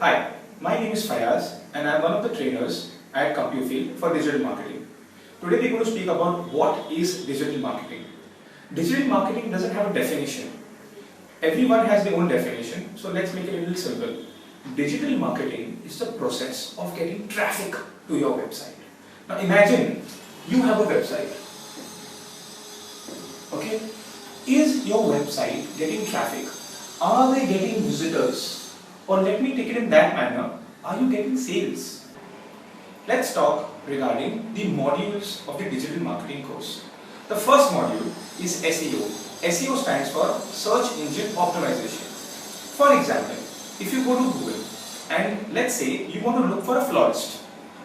Hi, my name is Fayaz and I am one of the trainers at CompuField for digital marketing. Today we are going to speak about what is digital marketing. Digital marketing doesn't have a definition. Everyone has their own definition, so let's make it a little simple. Digital marketing is the process of getting traffic to your website. Now imagine you have a website. Okay? Is your website getting traffic? Are they getting visitors? Or let me take it in that manner, are you getting sales? Let's talk regarding the modules of the digital marketing course. The first module is SEO. SEO stands for Search Engine Optimization. For example, if you go to Google and let's say you want to look for a florist,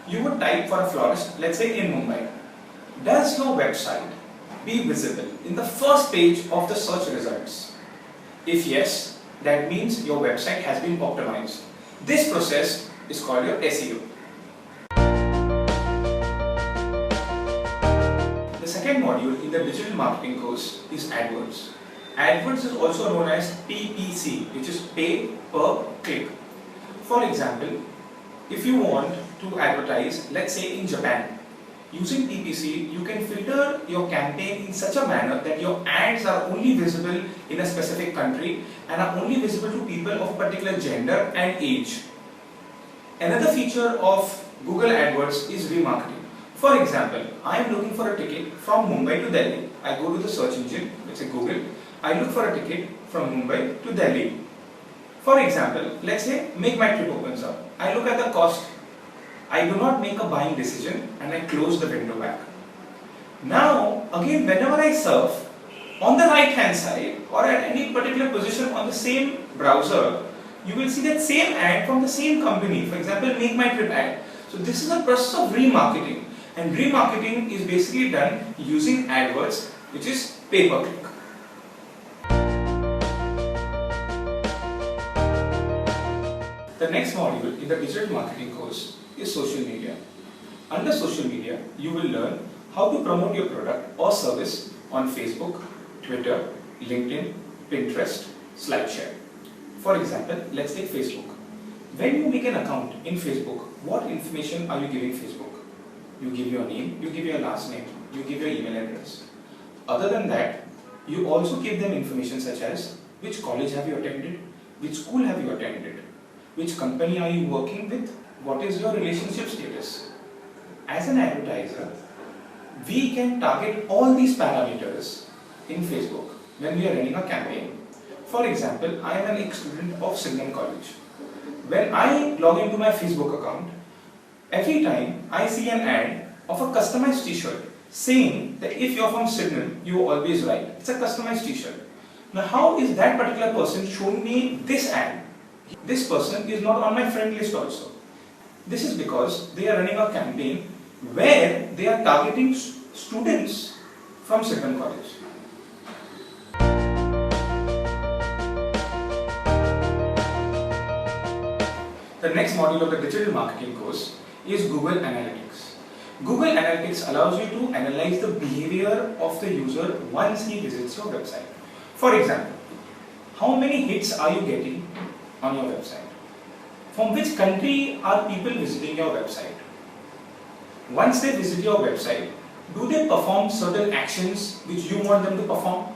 you would type for a florist, let's say in Mumbai. Does your website be visible in the first page of the search results? If yes, that means your website has been optimized. This process is called your SEO. The second module in the digital marketing course is AdWords. AdWords is also known as PPC, which is pay per click. For example, if you want to advertise, let's say in Japan, using PPC, you can filter your campaign in such a manner that your ads are only visible in a specific country and are only visible to people of a particular gender and age. Another feature of Google AdWords is remarketing. For example, I am looking for a ticket from Mumbai to Delhi. I go to the search engine, let's say Google. I look for a ticket from Mumbai to Delhi. For example, let's say Make My Trip opens up. I look at the cost. I do not make a buying decision and I close the window back. Now, again, whenever I surf, on the right hand side or at any particular position on the same browser, you will see that same ad from the same company. For example, Make My Trip ad. So this is a process of remarketing, and remarketing is basically done using AdWords, which is pay per click. The next module in the digital marketing course is social media. Under social media, you will learn how to promote your product or service on Facebook, Twitter, LinkedIn, Pinterest, SlideShare. For example, let's take Facebook. When you make an account in Facebook, what information are you giving Facebook? You give your name, you give your last name, you give your email address. Other than that, you also give them information such as which college have you attended, which school have you attended, which company are you working with, what is your relationship status. As an advertiser, we can target all these parameters in Facebook when we are running a campaign. For example, I am an ex-student of Sydenham College. When I log into my Facebook account, every time I see an ad of a customized t-shirt saying that if you're from Sydenham, you are always right. It's a customized t-shirt. Now how is that particular person showing me this ad? This person is not on my friend list also. This is because they are running a campaign where they are targeting students from Sydenham College. The next module of the digital marketing course is Google Analytics. Google Analytics allows you to analyze the behavior of the user once he visits your website. For example, how many hits are you getting on your website? From which country are people visiting your website? Once they visit your website, do they perform certain actions which you want them to perform?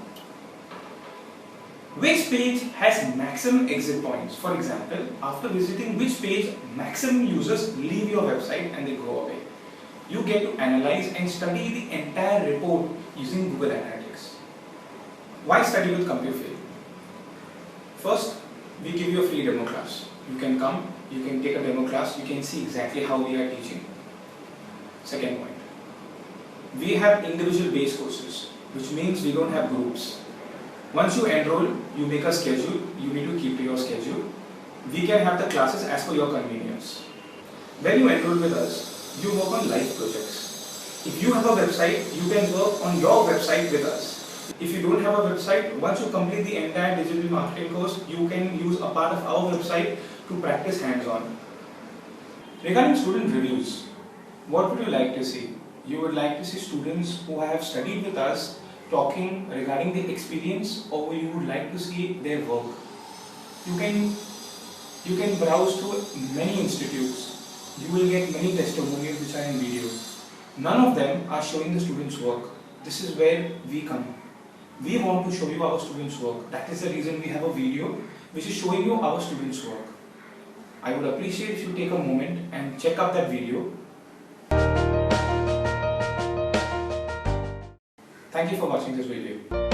Which page has maximum exit points? For example, after visiting which page maximum users leave your website and they go away? You get to analyze and study the entire report using Google Analytics. Why study with CompuField? First, we give you a free demo class. You can come, you can take a demo class, you can see exactly how we are teaching. Second point, we have individual based courses, which means we don't have groups. Once you enroll, you make a schedule, you need to keep to your schedule. We can have the classes as per your convenience. When you enroll with us, you work on live projects. If you have a website, you can work on your website with us. If you don't have a website, once you complete the entire digital marketing course, you can use a part of our website to practice hands-on. Regarding student reviews, what would you like to see? You would like to see students who have studied with us talking regarding the experience, or you would like to see their work? You can You can browse through many institutes. You will get many testimonials which are in video. None of them are showing the students' work. This is where we come. We want to show you our students' work. That is the reason we have a video which is showing you our students' work. I would appreciate if you take a moment and check out that video. Thank you for watching this video.